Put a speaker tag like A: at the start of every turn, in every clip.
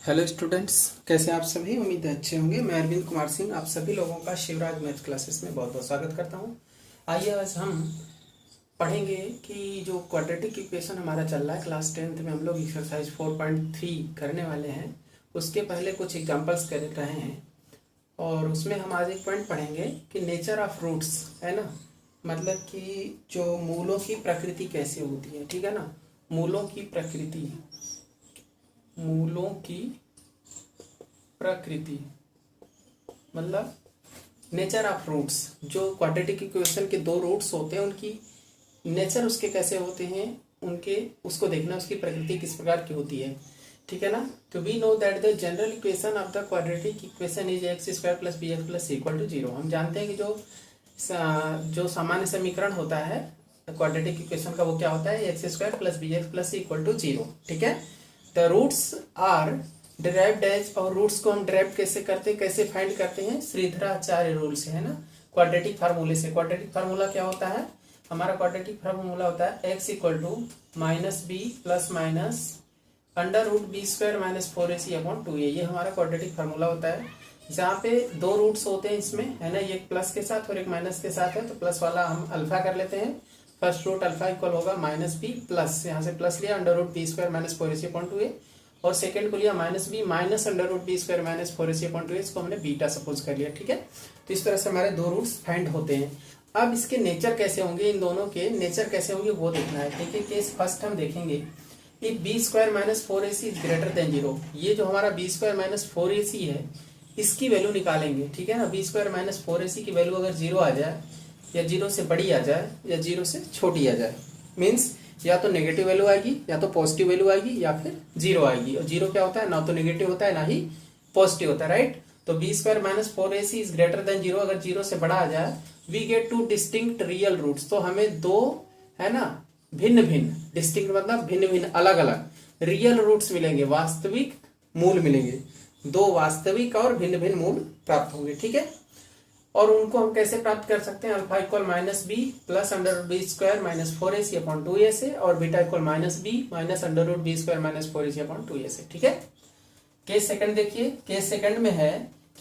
A: Hello students, कैसे आप सभी। उम्मीद है अच्छे होंगे। मैं अरविंद कुमार सिंह आप सभी लोगों का शिवराज मैथ क्लासेस में बहुत बहुत स्वागत करता हूं। आइए आज हम पढ़ेंगे कि जो क्वाड्रेटिक इक्वेशन हमारा चल रहा है क्लास 10th में, हम लोग एक्सरसाइज 4.3 करने वाले हैं। उसके पहले कुछ एग्जांपल्स कर रहे हैं और उसमें हम आज एक पॉइंट पढ़ेंगे कि नेचर ऑफ रूट्स, है ना, मतलब कि जो मूलों की प्रकृति कैसे होती है। ठीक है ना, मूलों की प्रकृति, मूलों की प्रकृति मतलब नेचर ऑफ रूट्स। जो क्वाड्रेटिक इक्वेशन के दो रूट्स होते हैं उनकी नेचर उसके कैसे होते हैं, उनके उसको देखना, उसकी प्रकृति किस प्रकार की होती है। ठीक है ना। तो we know that the general equation of the quadratic equation is x square plus B x plus equal to zero. हम जानते हैं कि जो सामान्य समीकरण होता है क्वाड्रेटिक इक्वेशन का वो क्या होता है, x square plus B x plus equal to zero. ठीक है। The roots are derived as, और रूट्स को हम डिराइव कैसे करते हैं, कैसे फाइंड करते हैं, श्रीधराचार्य रूल से, है ना, क्वाड्रेटिक फार्मूले से। क्वाड्रेटिक फार्मूला क्या होता है हमारा, क्वाड्रेटिक फार्मूला होता है x equal to minus b plus minus under root b square minus 4ac upon 2a। ये हमारा क्वाड्रेटिक फार्मूला होता है, जहाँ पे दो रूट्स होते हैं इसमें, है ना, एक प्लस के साथ और एक माइनस के साथ है। तो प्लस वाला हम अल्फा कर लेते हैं। फर्स्ट रूट अल्फा इक्वल होगा माइनस बी प्लस, यहाँ से प्लस लिया under root b square minus 4ac upon 2a, और सेकंड को लिया minus b minus under root b square minus 4ac upon 2a, इसको हमने बीटा सपोज कर लिया। ठीक है। तो इस तरह से हमारे दो रूट्स फाइंड होते हैं। अब इसके नेचर कैसे होंगे, इन दोनों के नेचर कैसे होंगे वो देखना है। देखिए केस फर्स्ट हम देखेंगे, if b square minus 4ac is greater than zero. ये जो हमारा बी स्क्वायर माइनस 4ac है इसकी वैल्यू निकालेंगे। ठीक है ना। बी स्क्वायर माइनस 4ac की वैल्यू अगर जीरो आ जाए, या जीरो से बड़ी आ जाए, या जीरो से छोटी आ जाए, मीन्स या तो नेगेटिव वैल्यू आएगी, या तो पॉजिटिव वैल्यू आएगी, या फिर जीरो आएगी। और जीरो क्या होता है, ना तो नेगेटिव होता है ना ही पॉजिटिव होता है, राइट। तो b square minus 4ac is greater than zero, अगर जीरो से बड़ा आ जाए, we get two distinct real roots. तो हमें दो, है ना, भिन्न भिन्न, डिस्टिंक्ट मतलब भिन्न भिन्न, अलग अलग रियल रूट्स मिलेंगे, वास्तविक मूल मिलेंगे। दो वास्तविक और भिन्न भिन्न मूल प्राप्त होंगे। ठीक है। और उनको हम कैसे प्राप्त कर सकते हैं, alpha equal minus b plus under root b square minus 4ac upon 2a से, और beta equal minus b minus under root b square minus 4ac upon 2a से। ठीक है। केस सेकंड देखिए, केस सेकंड में है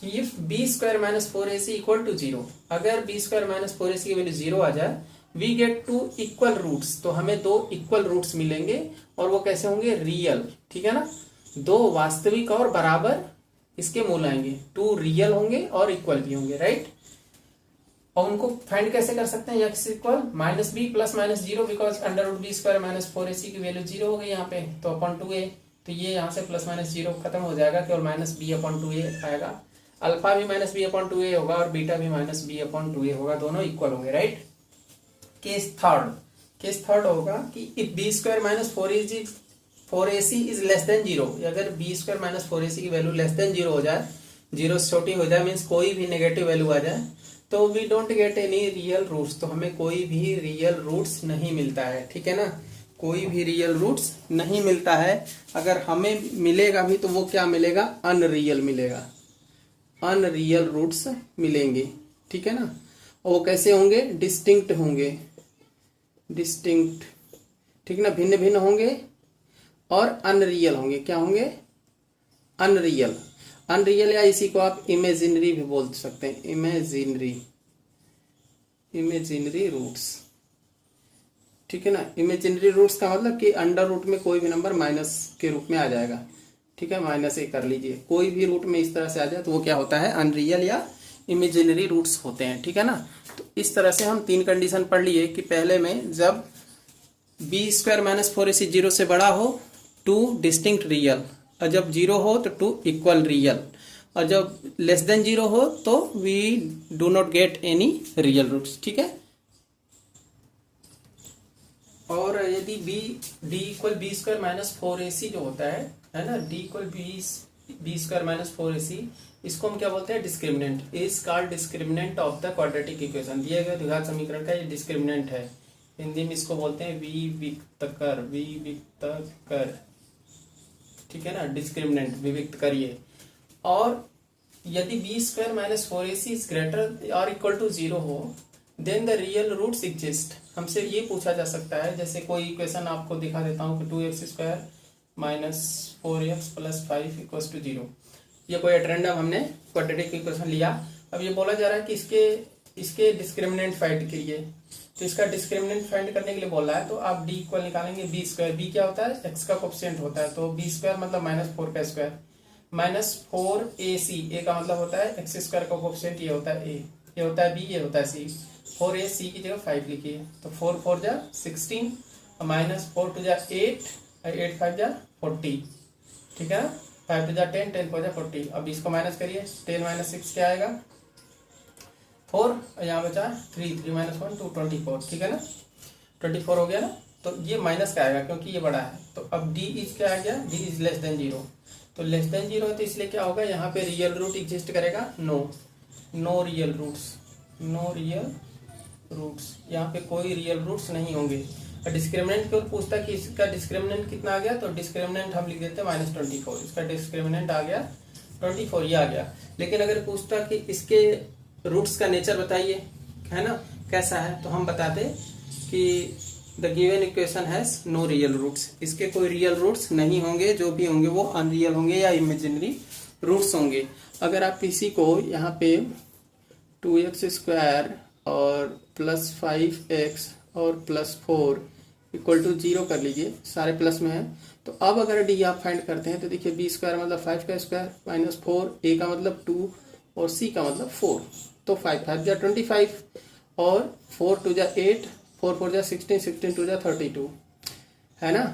A: कि if b square minus 4ac equal to zero, अगर बी स्क्वायर माइनस 4ac की वैल्यू जीरो आ जाए, we get two equal roots. तो हमें दो इक्वल रूट्स मिलेंगे, और वो कैसे होंगे, रियल। ठीक है ना, दो वास्तविक और बराबर इसके मूल आएंगे, टू रियल होंगे और इक्वल भी होंगे, राइट। और उनको फाइंड कैसे कर सकते हैं, x equal minus b plus minus zero, because under root b square minus 4ac की वैल्यू जीरो हो गई यहाँ पे, तो अपॉन 2a, तो ये यहाँ से प्लस माइनस जीरो खत्म हो जाएगा, केवल माइनस बी अपॉन 2a आएगा। अल्फा भी माइनस बी अपॉन 2a होगा और बीटा भी माइनस बी अपॉन 2a होगा, दोनों इक्वल होंगे, राइट। केस थर्ड होगा कि if b square minus 4ac is less than zero, अगर बी स्क्वायर माइनस 4ac की वैल्यू लेस देन जीरो हो जाए, जीरो से छोटी हो जाए, मीन्स कोई भी नेगेटिव वैल्यू आ जाए, तो we don't get any real roots. तो हमें कोई भी रियल रूट्स नहीं मिलता है। ठीक है ना, कोई भी रियल रूट्स नहीं मिलता है। अगर हमें मिलेगा भी तो वो क्या मिलेगा, अनरियल मिलेगा, अनरियल रूट्स मिलेंगे। ठीक है ना। और वो कैसे होंगे, डिस्टिंक्ट होंगे, डिस्टिंक्ट, ठीक है ना, भिन्न भिन्न होंगे और अनरियल होंगे। क्या होंगे, अनरियल, अनरियल, या इसी को आप इमेजिनरी भी बोल सकते हैं, इमेजिनरी रूट्स। ठीक है ना। इमेजिनरी रूट्स का मतलब कि अंडर रूट में कोई भी नंबर माइनस के रूप में आ जाएगा। ठीक है, माइनस एक कर लीजिए, कोई भी रूट में इस तरह से आ जाए तो वो क्या होता है, अनरियल या इमेजिनरी रूट्स होते हैं। ठीक है ना। तो इस तरह से हम तीन कंडीशन पढ़ लिए कि पहले में जब B square minus 4ac zero से बड़ा हो, टू डिस्टिंक्ट रियल, और जब जीरो हो तो टू इक्वल रियल, और जब लेस देन जीरो हो तो we do not get any real roots. ठीक है। और यदि d equal b square minus 4ac जो होता है ना, d equal b square minus 4ac, इसको हम क्या बोलते हैं, discriminant, is called discriminant of the quadratic equation. दिए गए द्विघात समीकरण का ये डिस्क्रिमिनेंट है। हिंदी में इसको बोलते हैं विविक्तकर, ठीक है ना, डिस्क्रिमिनेंट, विविक्त करिए। और यदि b square minus 4ac is greater और इक्वल टू जीरो हो, then the real roots exist. हमसे ये पूछा जा सकता है, जैसे कोई इक्वेशन आपको दिखा देता हूँ कि 2x स्क्वायर -4x + 5 = 0। ये कोई रैंडम हमने क्वाड्रेटिक इक्वेशन लिया। अब ये बोला जा रहा है कि इसके डिस्क्रिमिनेंट फाइंड करिए। तो इसका डिस्क्रिमिनेंट फाइंड करने के लिए बोल रहा है, तो आप डी इक्वल निकालेंगे b²। b क्या होता है? x का कोएफिशिएंट होता है, तो b² मतलब -4 का स्क्वायर -4ac। a का मतलब होता है x² का कोएफिशिएंट, ये होता है a, ये होता है b, ये होता है c। 4ac की जगह 5 लिखिए, तो 4 4 जा 16 -4 2 जा 8 8 5 जा 40, ठीक है ना। 5 2 जा 10 10 4 जा 40। अब इसको माइनस करिए, 10 - 6 क्या आएगा? 4, यहाँ बचा 3 3 - 1 2 24, ठीक है ना। 24 हो गया ना। तो ये माइनस का आएगा क्योंकि ये बड़ा है। तो अब डी इज क्या आ गया? D is less than 0। तो लेस देन 0 है, तो इसलिए क्या होगा? यहाँ पे रियल रूट एग्जिस्ट करेगा? No real roots, no real roots. यहाँ पे कोई रियल रूट्स नहीं होंगे। और डिस्क्रिमिनेंट की ओर पूछता है कि इसका डिस्क्रिमिनेंट कितना आ गया, तो डिस्क्रिमिनेंट हम लिख देते हैं -24। इसका डिस्क्रिमिनेंट आ गया 24, ये आ गया। लेकिन अगर पूछता कि इसके रूट्स का नेचर बताइए, है ना, कैसा है, तो हम बताते कि the given equation has no real roots. इसके कोई रियल रूट्स नहीं होंगे, जो भी होंगे वो अनरियल होंगे या इमेजिनरी रूट्स होंगे। अगर आप इसी को यहाँ पे 2x² और +5x और +4 = 0 कर लीजिए, सारे प्लस में है। तो अब अगर डी आप फाइंड करते हैं, तो देखिए b² मतलब 5 का स्क्वायर -4, a का मतलब 2 और c का मतलब 4। तो 5 5 जा 25 और 4 2 जा 8, 4 4 जा 16, 16 2 जा 32, है ना।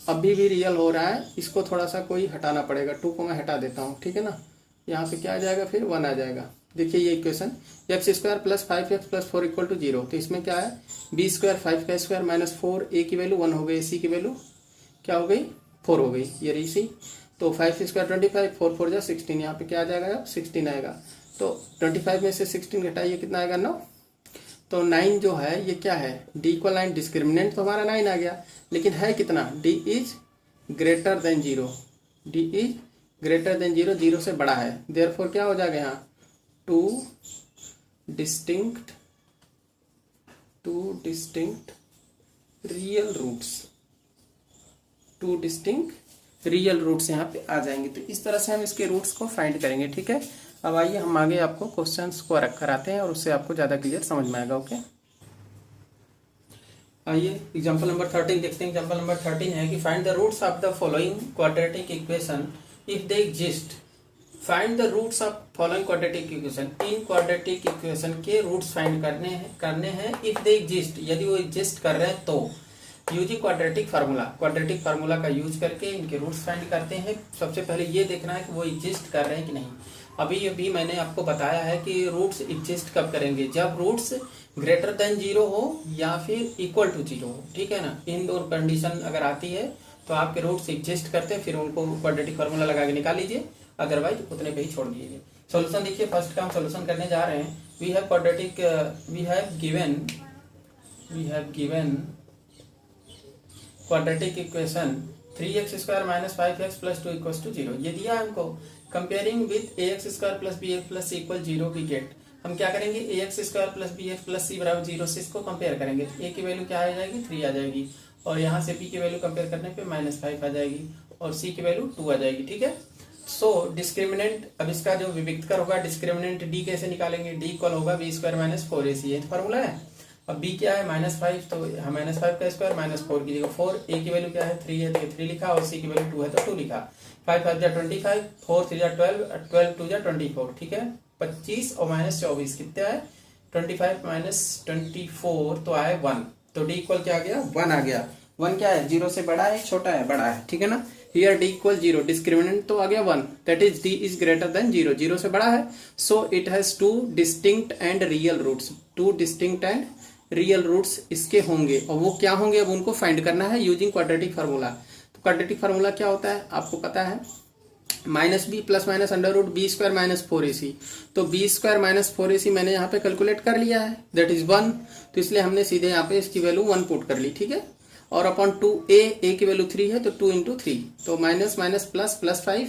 A: अभी भी रियल हो रहा है, इसको थोड़ा सा कोई हटाना पड़ेगा। 2 को मैं हटा देता हूँ, ठीक है ना। यहाँ पे क्या आ जाएगा? फिर 1 आ जाएगा। देखिए ये इक्वेशन x² + 5x + 4 = 0। तो इसमें क्या है? b² 5 का स्क्वायर -4, a की वैल्यू 1 हो गई, c की वैल्यू क्या हो गई? 4 हो गई, ये रही c। तो 5 स्क्वायर 25, 4 4 जा 16, यहाँ पे क्या आ जाएगा? 16 आएगा। तो 25 में से 16 घटाइए, कितना आएगा? 9। तो 9 जो है ये क्या है? d equal 9। डिस्क्रिमिनेंट तो हमारा 9 आ गया, लेकिन है कितना? d is greater than 0, d is greater than 0, 0 से बड़ा है। देयरफॉर क्या हो जाएगा यहाँ? Two distinct real roots, 2 distinct real roots यहाँ पे आ जाएंगे। तो इस तरह से हम इसके रूट्स को फाइंड करेंगे, ठीक है। अब आइए हम आगे आपको क्वेश्चंस को रख कर आते हैं और उससे आपको ज़्यादा क्लियर समझ में आएगा। ओके, आइए एग्जांपल नंबर 13 देखते हैं। एग्जांपल नंबर 13 है कि find the roots of the following quadratic equation if they exist. Find the roots of following quadratic equation. इन क्वाड्रेटिक इक्वेशन के रूट्स फाइंड करने हैं इफ दे एग्जिस्ट, यदि वो एग्जिस्ट कर रहे हैं तो। यूजिंग क्वाड्रेटिक फार्मूला का यूज करके इनके रूट्स फाइंड करते हैं। सबसे पहले ये देखना है कि वो एग्जिस्ट कर रहे हैं कि नहीं। अभी मैंने आपको बताया है कि रूट्स एग्जिस्ट कब करेंगे? जब रूट्स ग्रेटर देन 0 हो या फिर इक्वल टू 0 हो, ठीक है ना। इन दो कंडीशन अगर आती है तो आपके रूट्स एग्जिस्ट करते हैं, फिर उनको क्वाड्रेटिक फार्मूला लगा के निकाल लीजिए, अदरवाइज उतने पे ही छोड़ दीजिए। सॉल्यूशन देखिए, फर्स्ट का हम सॉल्यूशन करने जा रहे हैं। We have given quadratic equation 3x² - 5x + 2 = 0। ये दिया हमको। Comparing with ax² + bx + c = 0 we get. हम क्या करेंगे? ax² + bx + c = 0 से इसको कंपेयर करेंगे। a की वैल्यू क्या आ जाएगी? 3 आ जाएगी, और यहाँ से b की वैल्यू कंपेयर करने पे -5 आ जाएगी, और c की वैल्यू 2 आ जाएगी, ठीक है। सो डिस्क्रिमिनेंट, अब इसका जो विविक्तकर होगा डिस्क्रिमिनेंट d कैसे निकालेंगे? d इक्वल होगा b² - 4ac, ये फार्मूला है। अब b क्या है? -5, तो -5 का स्क्वायर -4 की जगह 4, a की वैल्यू क्या है? 3 है तो 3 लिखा, और c की वैल्यू 2 है तो 2 लिखा। 5 5 जा 25, 4 3 जा 12, 12 2 जा 24, ठीक है। 25 और -24 कितना है? 25 - 24 तो आए 1। तो d इक्वल क्या आ गया? 1 आ गया। 1 क्या है? 0 से बड़ा है, छोटा है, बड़ा है, ठीक है ना। हियर d इक्वल 0, डिस्क्रिमिनेंट तो आ गया 1, that is d is greater than 0, 0 से बड़ा है। So it has 2 distinct and real roots, 2 distinct and real roots इसके होंगे, और वो क्या होंगे अब उनको फाइंड करना है यूजिंग क्वाड्रेटिक फार्मूला। तो क्वाड्रेटिक फार्मूला क्या होता है आपको पता है? -b + (b² - 4ac। तो b² - 4ac मैंने यहाँ पे कैलकुलेट कर लिया है, दैट इज 1। तो इसलिए हमने सीधे यहाँ पे इसकी वैल्यू 1 पुट कर ली, ठीक है। और अपॉन 2a की वैल्यू 3 है, तो 2 × 3, तो -++5,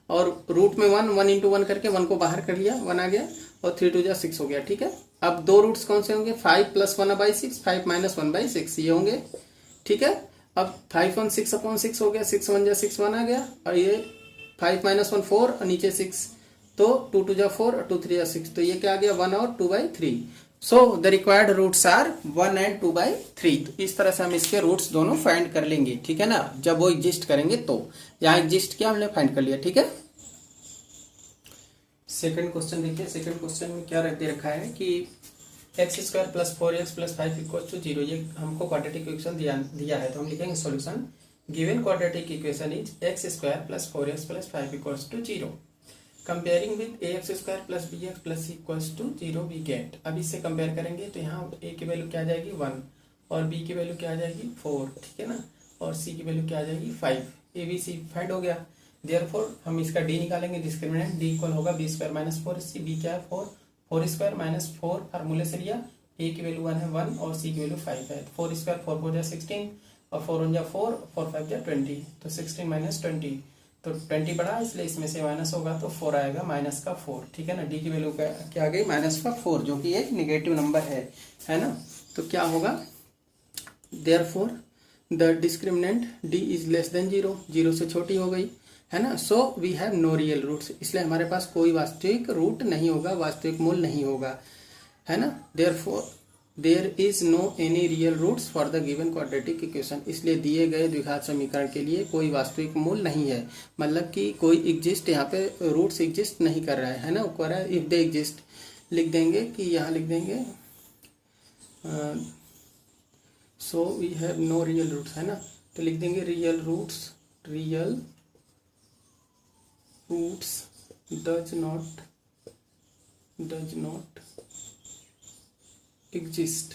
A: और रूट में 1 × 1 करके 1 को बाहर कर लिया, 1 आ गया, और 3 2 जा 6 हो गया, ठीक है। अब दो रूट्स कौन से होंगे? 5 + 1/6, 5 - 1/6 ये होंगे, ठीक है। अब 5/6 हो गया, 6 1 आ गया, और ये 5 - 1 4 और नीचे 6, तो 2 2 4 और 2 3 6, तो ये क्या आ गया 1 और 2/3। So the required roots are 1 and 2/3। तो इस तरह से हम इसके रूट्स दोनों फाइंड कर लेंगे, ठीक है ना, जब वो एग्जिस्ट करेंगे तो। यहाँ एग्जिस्ट किया हमने, फाइंड कर लिया, ठीक है। सेकंड क्वेश्चन देखिए, सेकंड क्वेश्चन में क्या दे रखा है कि x² + 4x + 5 = 0। ये हमको क्वाड्रेटिक इक्वेशन दिया है, तो हम लिखेंगे solution given quadratic equation is x² + 4x + 5 = 0। Comparing with ax² + bx + c = 0 we get. अब इससे कंपेयर करेंगे तो यहाँ a की वैल्यू क्या आ जाएगी 1 और b की वैल्यू क्या आ जाएगी 4, ठीक है ना, और c की वैल्यू क्या आ जाएगी 5। a b c फाइंड हो गया, देयरफॉर हम इसका d निकालेंगे, डिस्क्रिमिनेंट d इक्वल होगा b² - 4ac, b क्या है 4, 4² - 4 फार्मूले से लिया, a की वैल्यू 1 है 1 और c की वैल्यू 5 है। 4² 4 4 16 और 4 1 4 4 5 20, तो 16 - 20, तो 20 बढ़ा, इसलिए इसमें से माइनस होगा तो 4 आएगा, -4, ठीक है ना। डी की वैल्यू क्या आ गई -4, जो कि एक निगेटिव नंबर है ना। तो क्या होगा, therefore the discriminant d is less than 0, 0 से छोटी हो गई, है ना। So we have no real roots, इसलिए हमारे पास कोई वास्तविक रूट नहीं होगा, वास्तविक मूल नहीं होगा, है ना। Therefore there is no any real roots for the given quadratic equation, इसलिए दिए गए द्विघात समीकरण के लिए कोई वास्तविक मूल नहीं है, मतलब कि कोई एग्जिस्ट यहाँ पे रूट्स एग्जिस्ट नहीं कर रहा है ना, वो कह रहा है इफ दे एग्जिस्ट, लिख देंगे कि यहाँ लिख देंगे so we have no real roots, है ना, तो लिख देंगे real roots does not exist,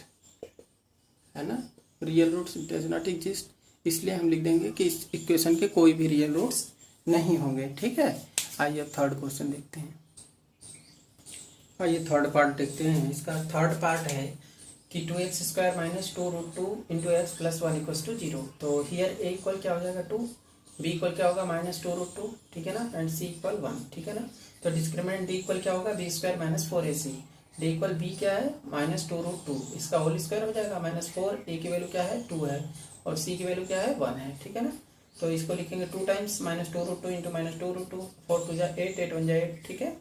A: है ना, real roots does not exist, इसलिए हम लिख देंगे कि इस इक्वेशन के कोई भी रियल रूट्स नहीं होंगे, ठीक है। आइए अब थर्ड क्वेश्चन देखते हैं, आइए थर्ड पार्ट देखते हैं। इसका थर्ड पार्ट है कि 2x² - 2√2 × x + 1 = 0। तो हियर a इक्वल क्या हो जाएगा 2, b इक्वल क्या होगा -2√2, ठीक है ना, एंड c इक्वल 1, ठीक है ना। तो डिस्क्रिमिनेंट d इक्वल क्या होगा b² - 4ac, D equal B क्या है -2√2, इसका होल स्क्वायर हो जाएगा -4, ए की वैल्यू क्या है 2 है और सी की वैल्यू क्या है 1 है, ठीक है ना। तो इसको लिखेंगे 2 टाइम्स -2√2 × -2√2, 4 2 8, 8 1 8, ठीक है।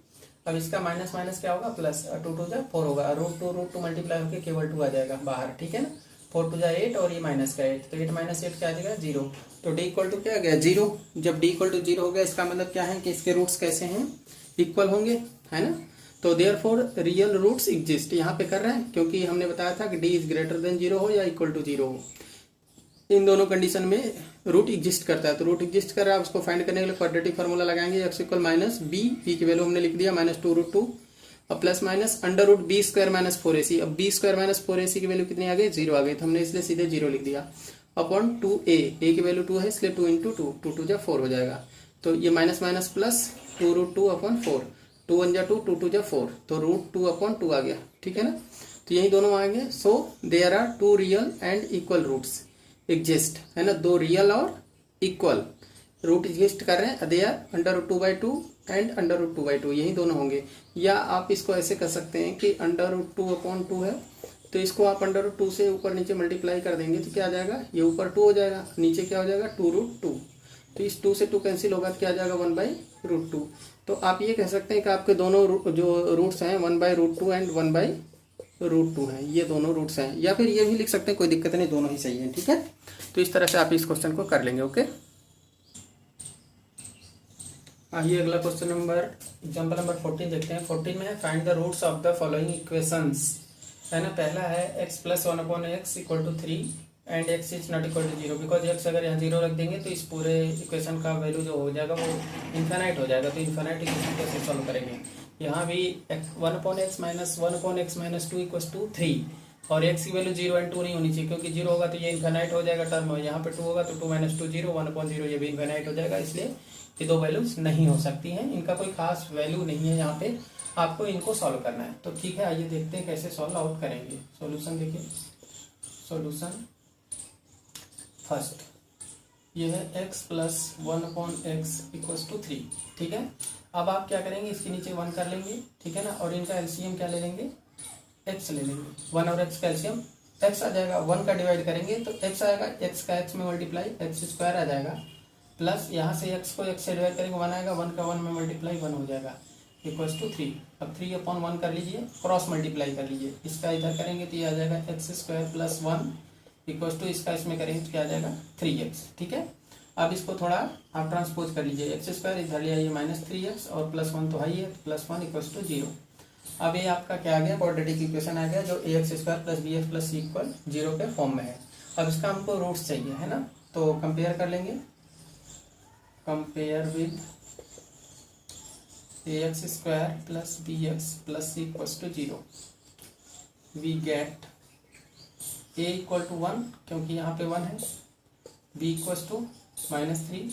A: अब इसका माइनस माइनस क्या होगा प्लस, 2 2 4 होगा, √2 मल्टीप्लाई होकर केवल 2 आ जाएगा बाहर, ठीक है ना। 4 2 8 और ये माइनस का 8, तो 8 - 8 क्या आ जाएगा 0। तो डी इक्वल टू क्या आ गया 0। जब डी इक्वल टू 0 हो गया, इसका मतलब क्या है कि इसके रूट्स कैसे हैं, इक्वल होंगे, है ना। तो देयरफॉर रियल रूट्स एग्जिस्ट, यहाँ पे कर रहे हैं क्योंकि हमने बताया था कि डी इज ग्रेटर देन 0 हो या इक्वल टू 0 हो, इन दोनों कंडीशन में रूट एग्जिस्ट करता है। तो रूट एग्जिस्ट कर रहा है, उसको फाइंड करने के लिए क्वाड्रेटिक फार्मूला लगाएंगे, x इक्वल -b की वैल्यू हमने लिख दिया -2√2 और प्लस माइनस √b² - 4ac। अब b² - 4ac की वैल्यू कितनी आ गई 0 आ गई, तो हमने इसलिए सीधे 0 लिख दिया अपॉन 2a, a की वैल्यू 2 है इसलिए 2 × 2, 2 2 4 हो जाएगा। तो ये माइनस माइनस प्लस 2√2 अपॉन 4, 2 1 2, 2 2 4, तो √2 अपॉन 2 आ गया, ठीक है ना। तो यही दोनों आएंगे। So there are 2 real and equal roots exist, है ना, 2 रियल और इक्वल रूट एग्जिस्ट कर रहे हैं, दे आर √2/2 एंड √2/2, यही दोनों होंगे। या आप इसको ऐसे कर सकते हैं कि √2 अपॉन 2 है, तो इसको आप √2 से ऊपर नीचे मल्टीप्लाई कर देंगे तो क्या आ जाएगा, ये ऊपर 2 हो जाएगा, नीचे क्या हो जाएगा 2√2, तो इस 2 से 2 कैंसिल होगा तो क्या आ जाएगा 1/√2। तो आप ये कह सकते हैं कि आपके दोनों जो रूट्स हैं 1/√2 एंड 1/√2 हैं, ये दोनों रूट्स हैं। या फिर ये भी लिख सकते हैं, कोई दिक्कत नहीं, दोनों ही सही है, ठीक है। तो इस तरह से आप इस क्वेश्चन को कर लेंगे, ओके। आइए अगला क्वेश्चन एग्जाम्पल नंबर 14 देखते हैं। 14 में है find the roots of the following equations, है ना। पहला है x + 1/x = 3 and x is not equal to 0, because x अगर यहाँ 0 रख देंगे तो इस पूरे इक्वेशन का वैल्यू जो हो जाएगा वो इन्फिनाइट हो जाएगा। तो इन्फिनाइट इक्वेशन कैसे सॉल्व करेंगे, यहाँ भी 1/x - 1/x - 2 = 3 और x की वैल्यू 0 एंड 2 नहीं होनी चाहिए, क्योंकि 0 होगा तो ये इन्फिनाइट हो जाएगा टर्म, यहाँ पे 2 होगा तो 2 - 2 0, 1/0 ये भी इन्फिनाइट हो जाएगा, इसलिए ये दो वैल्यूज नहीं हो सकती हैं, इनका कोई खास वैल्यू नहीं है यहाँ पे, आपको इनको सॉल्व करना है। तो ठीक है, आइए देखते हैं कैसे सॉल्व आउट करेंगे। सॉल्यूशन देखिए, सॉल्यूशन फर्स्ट ये है x + 1/x = 3, ठीक है। अब आप क्या करेंगे, इसके नीचे 1 कर लेंगे, ठीक है ना, और इनका एलसीएम क्या ले लेंगे, x ले लेंगे, 1 और x का एलसीएम एक्स आ जाएगा, 1 का डिवाइड करेंगे तो एक्स आएगा, एक्स का एक्स में मल्टीप्लाई एक्स स्क्वायर आ जाएगा, प्लस यहाँ से एक्स को एक्स से डिवाइड करेंगे 1 आएगा, 1 का 1 में मल्टीप्लाई 1 हो जाएगा इक्वल्स टू 3। अब 3/1 कर लीजिए, क्रॉस मल्टीप्लाई कर लीजिए, इसका इधर करेंगे तो ये आ जाएगा x square plus 1 equals to इसका इसमें करेंगे तो क्या आ जाएगा 3x। ठीक है, अब इसको थोड़ा आप ट्रांसपोज कर लीजिए, एक्स स्क्वायर इधर ले आइए -3x और +1 तो है ही है, +1 इक्वल्स टू 0। अब ये आपका क्या आ गया, क्वाड्रेटिक इक्वेशन आ गया जो ax square plus B x plus C equal 0 के फॉर्म में है। अब इसका हमको रूट्स चाहिए है ना, तो कंपेयर कर लेंगे, compare with ax square plus B x plus c equals to 0, we get a equal to 1 क्योंकि यहाँ पे 1 है, b equals to -3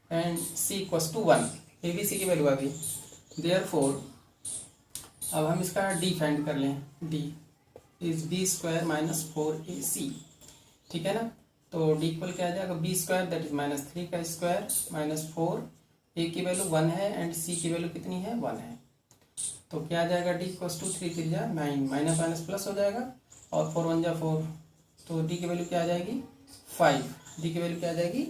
A: and c equals to 1, a b c की वैल्यू आ गई। देयरफॉर अब हम इसका d फाइंड कर लें, d is b square minus 4ac। ठीक है ना, तो d इक्वल क्या आ जाएगा, b स्क्वायर दैट इज -3 का स्क्वायर माइनस 4, a की वैल्यू 1 है एंड c की वैल्यू कितनी है 1 है, तो क्या आ जाएगा d इक्वल्स टू 3 3 जा 9, माइनस माइनस प्लस हो जाएगा और 4 1 जा 4, तो d की वैल्यू क्या आ जाएगी 5, d की वैल्यू क्या आ जाएगी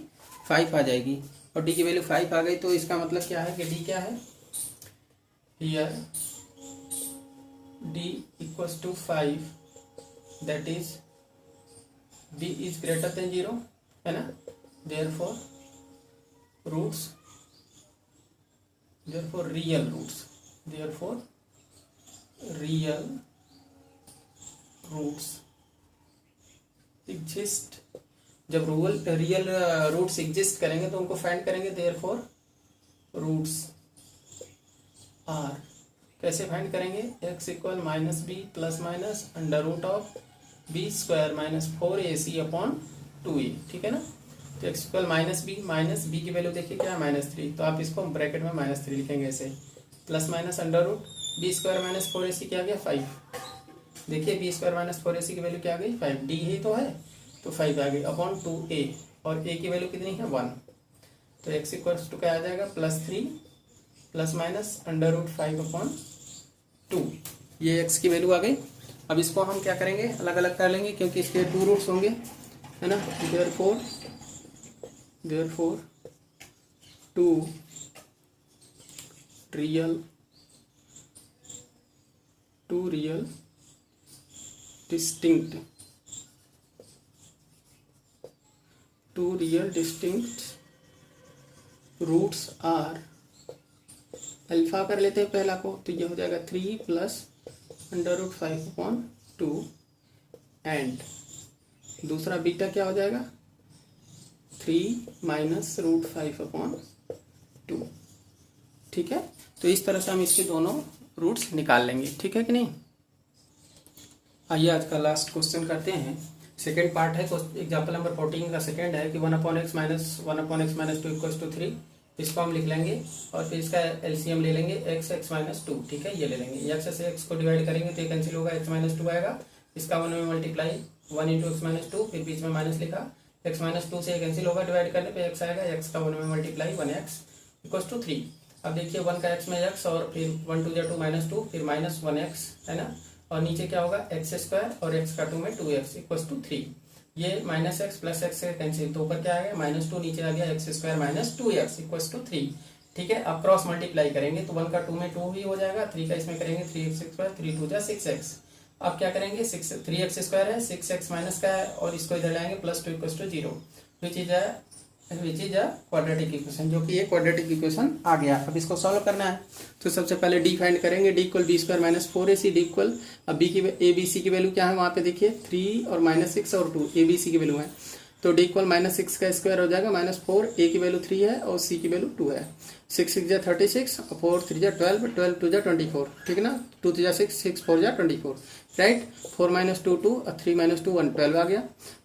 A: 5 आ जाएगी, और d की वैल्यू 5 आ गई तो इसका मतलब क्या है कि d क्या है, here d equals to 5 that is d is greater than 0 है ना, therefore roots, therefore real roots, therefore real roots exist. जब रियल रूट्स एग्जिस्ट करेंगे तो उनको फाइंड करेंगे, देयरफॉर रूट्स आर, कैसे फाइंड करेंगे, x equal -b plus minus under root of b square minus 4ac upon 2a। ठीक है ना, तो x इक्वल -b की वैल्यू देखिए क्या है -3, तो आप इसको ब्रैकेट में -3 लिखेंगे ऐसे, plus minus under root b square minus 4ac क्या आ गया 5, देखिए b स्क्वायर माइनस 4ac की वैल्यू क्या आ गई 5, d ही तो है तो 5 आ गई अपॉन 2a, और a की वैल्यू कितनी है 1, तो x इक्वल्स टू क्या आ जाएगा +3 plus minus under root 5 upon 2, ये x की वैल्यू आ गई। अब इसको हम क्या करेंगे, अलग अलग कर लेंगे क्योंकि इसके 2 रूट्स होंगे है ना, therefore 2 real distinct roots are, alpha कर लेते हैं पहला को, तो ये हो जाएगा 3 plus under root 5 upon 2 and दूसरा बीटा क्या हो जाएगा 3 माइनस रूट 5 अपॉन 2। ठीक है, तो इस तरह से हम इसके दोनों रूट्स निकाल लेंगे। ठीक है कि नहीं, आइए आज का लास्ट क्वेश्चन करते हैं, सेकेंड पार्ट है एग्जाम्पल नंबर 14 का सेकेंड है कि 1/x माइनस 2 इक्वल्स टू 3, इसको हम लिख लेंगे और फिर इसका एलसीएम ले लेंगे x माइनस 2। ठीक है, ये ले लेंगे, x से x को डिवाइड करेंगे तो ये कैंसिल होगा, x माइनस 2 आएगा, इसका 1 में मल्टीप्लाई 1 इंटू एक्स माइनस 2, फिर बीच में माइनस लिखा, x माइनस 2 से कैंसिल होगा, डिवाइड करने पे x आएगा, x का 1 में मल्टीप्लाई 1x इक्वल्स टू 3। अब देखिए 1 का x में x और फिर 1 2 2 -2 फिर -1x है ना, और नीचे क्या होगा x स्क्वायर और x का 2 में 2x इक्वल्स टू 3, ये -x प्लस x से कैंसिल, तो ऊपर क्या आ गया -2 नीचे आ गया x square minus 2x equals to 3। ठीक है, अब क्रॉस मल्टीप्लाई करेंगे तो 1 का 2 में 2 ही हो जाएगा, 3 का इसमें करेंगे 3x स्क्वायर, 3 2 जा 6x। अब क्या करेंगे 3x स्क्वायर है 6x माइनस का है और इसको इधर लाएंगे +2 equals to 0, which is a quadratic equation, जो कि ये क्वाड्रेटिक इक्वेशन आ गया। अब इसको सॉल्व करना है तो सबसे पहले डी फाइंड करेंगे, D equal b square minus 4ac, D equal अब b की abc की वैल्यू क्या है वहाँ पे देखिए 3 और -6 और 2 abc की वैल्यू है, तो डी इक्वल -6 का स्क्वायर हो जाएगा -4, a की वैल्यू 3 है और c की वैल्यू 2 है, 6 6 जा 36 और 4 3 जा 12, 12 2 जा 24। ठीक है ना, 2 3 जा 6, 6 4 जा 24, राइट, 4 - 2 2 और 3 - 2 1 12 आ गया,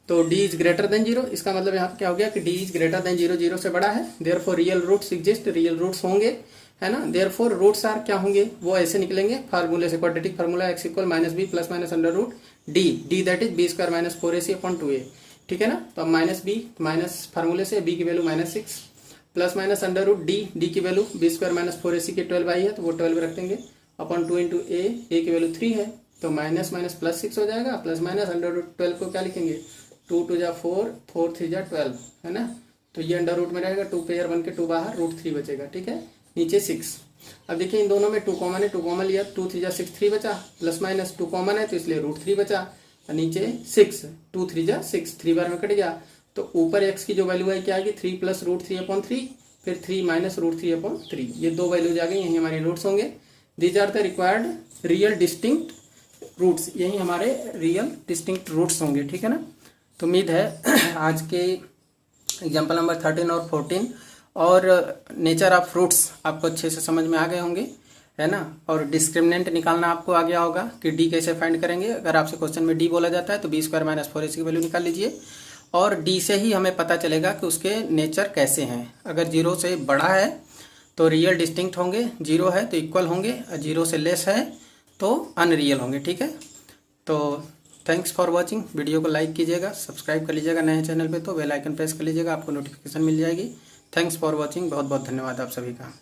A: तो d इज ग्रेटर देन 0, इसका मतलब यहाँ पे क्या हो गया कि d इज ग्रेटर देन 0, 0 से बड़ा है, therefore real roots exist, real roots होंगे है ना, देयरफॉर रूट्स आर क्या होंगे वो ऐसे निकलेंगे फार्मूले से, quadratic formula x equal -b plus minus under root d that is b square minus 4ac upon 2a। ठीक है ना, तो अब -b माइनस फार्मूले से b की value -6 plus minus under root d की value b square minus 4ac की 12 आई है तो वो 12 रख देंगे अपॉन 2 इंटू a की वैल्यू 3 है तो माइनस माइनस प्लस 6 हो जाएगा, प्लस माइनस अंडर रूट 12 को क्या लिखेंगे, 2 2 जा 4, 4 3 जा 12, है ना। तो ये अंडर रूट में रहेगा, 2 पेयर बन के 2 बाहर, रूट 3 बचेगा, ठीक है। नीचे 6। अब देखिए इन दोनों में 2 कॉमन है, 2 कॉमन लिया, 2 3 जा 6, 3 बचा, प्लस माइनस 2 कॉमन है तो इसलिए रूट 3 बचा, और नीचे 6, 2 3 जा 6, 3 बार में कट गया। तो ऊपर x की जो वैल्यू है क्या आएगी, 3 प्लस रूट 3/3, फिर 3 माइनस रूट 3/3, ये दो वैल्यूज आ गई, यही हमारे रूट्स होंगे। These are the required real distinct roots, यही हमारे रियल डिस्टिंक्ट रूट्स होंगे, ठीक है ना। तो उम्मीद है आज के एग्जाम्पल नंबर 13 और 14 और नेचर ऑफ फ्रूट्स आपको अच्छे से समझ में आ गए होंगे, है ना। और डिस्क्रिमिनेंट निकालना आपको आ गया होगा कि डी कैसे फाइंड करेंगे। अगर आपसे क्वेश्चन में डी बोला जाता है तो बी स्क्वायर माइनस 4ac की वैल्यू निकाल लीजिए, और डी से ही हमें पता चलेगा कि उसके नेचर कैसे हैं। अगर 0 से बड़ा है तो रियल डिस्टिंक्ट होंगे, 0 है तो इक्वल होंगे, और 0 से लेस है तो अनरियल होंगे, ठीक है। तो थैंक्स फॉर वॉचिंग। वीडियो को लाइक कीजिएगा, सब्सक्राइब कर लीजिएगा नए चैनल पे तो बेल आइकन प्रेस कर लीजिएगा, आपको नोटिफिकेशन मिल जाएगी। थैंक्स फॉर वॉचिंग, बहुत बहुत धन्यवाद आप सभी का।